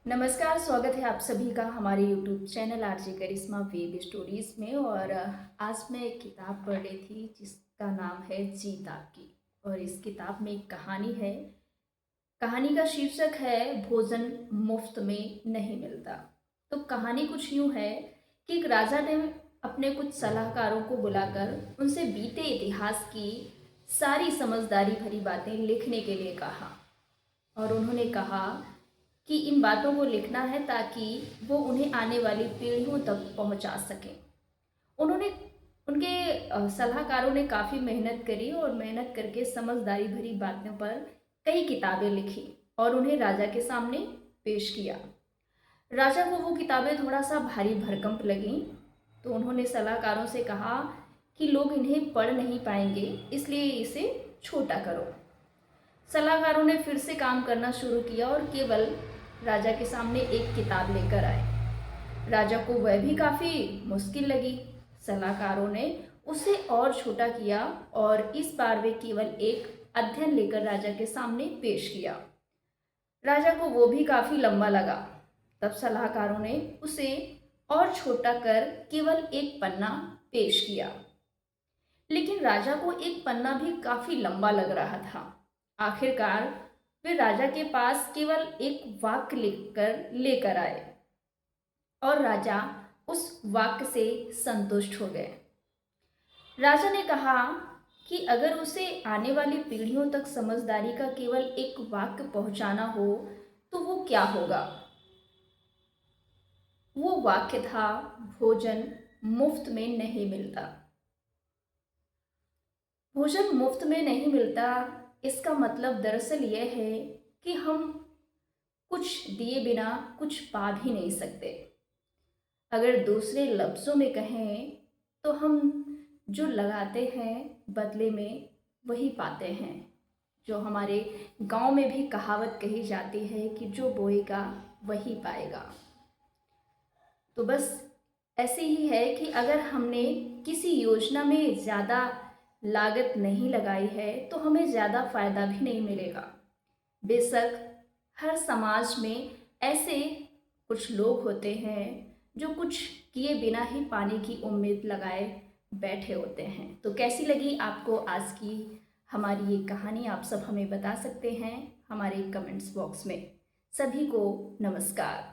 नमस्कार, स्वागत है आप सभी का हमारे यूट्यूब चैनल आरजे करिश्मा वेब स्टोरीज़ में। और आज मैं एक किताब पढ़ रही थी जिसका नाम है जीत आपकी। और इस किताब में एक कहानी है। कहानी का शीर्षक है भोजन मुफ्त में नहीं मिलता। तो कहानी कुछ यूँ है कि एक राजा ने अपने कुछ सलाहकारों को बुलाकर उनसे बीते इतिहास की सारी समझदारी भरी बातें लिखने के लिए कहा। और उन्होंने कहा कि इन बातों को लिखना है ताकि वो उन्हें आने वाली पीढ़ियों तक पहुंचा सकें। उन्होंने उनके सलाहकारों ने काफ़ी मेहनत करी और मेहनत करके समझदारी भरी बातों पर कई किताबें लिखी और उन्हें राजा के सामने पेश किया। राजा को वो किताबें थोड़ा सा भारी भरकम लगीं, तो उन्होंने सलाहकारों से कहा कि लोग इन्हें पढ़ नहीं पाएंगे, इसलिए इसे छोटा करो। सलाहकारों ने फिर से काम करना शुरू किया और केवल राजा के सामने एक किताब लेकर आए। राजा को वह भी काफ़ी मुश्किल लगी। सलाहकारों ने उसे और छोटा किया और इस बार वे केवल एक अध्ययन लेकर राजा के सामने पेश किया। राजा को वो भी काफ़ी लंबा लगा। तब सलाहकारों ने उसे और छोटा कर केवल एक पन्ना पेश किया, लेकिन राजा को एक पन्ना भी काफ़ी लंबा लग रहा था। आखिरकार वे राजा के पास केवल एक वाक्य लिखकर लेकर आए और राजा उस वाक्य से संतुष्ट हो गए। राजा ने कहा कि अगर उसे आने वाली पीढ़ियों तक समझदारी का केवल एक वाक्य पहुंचाना हो तो वो क्या होगा। वो वाक्य था, भोजन मुफ्त में नहीं मिलता। भोजन मुफ्त में नहीं मिलता, इसका मतलब दरअसल यह है कि हम कुछ दिए बिना कुछ पा भी नहीं सकते। अगर दूसरे लफ्ज़ों में कहें तो हम जो लगाते हैं बदले में वही पाते हैं। जो हमारे गांव में भी कहावत कही जाती है कि जो बोएगा वही पाएगा। तो बस ऐसे ही है कि अगर हमने किसी योजना में ज़्यादा लागत नहीं लगाई है तो हमें ज़्यादा फ़ायदा भी नहीं मिलेगा। बेशक हर समाज में ऐसे कुछ लोग होते हैं जो कुछ किए बिना ही पाने की उम्मीद लगाए बैठे होते हैं। तो कैसी लगी आपको आज की हमारी ये कहानी, आप सब हमें बता सकते हैं हमारे कमेंट्स बॉक्स में। सभी को नमस्कार।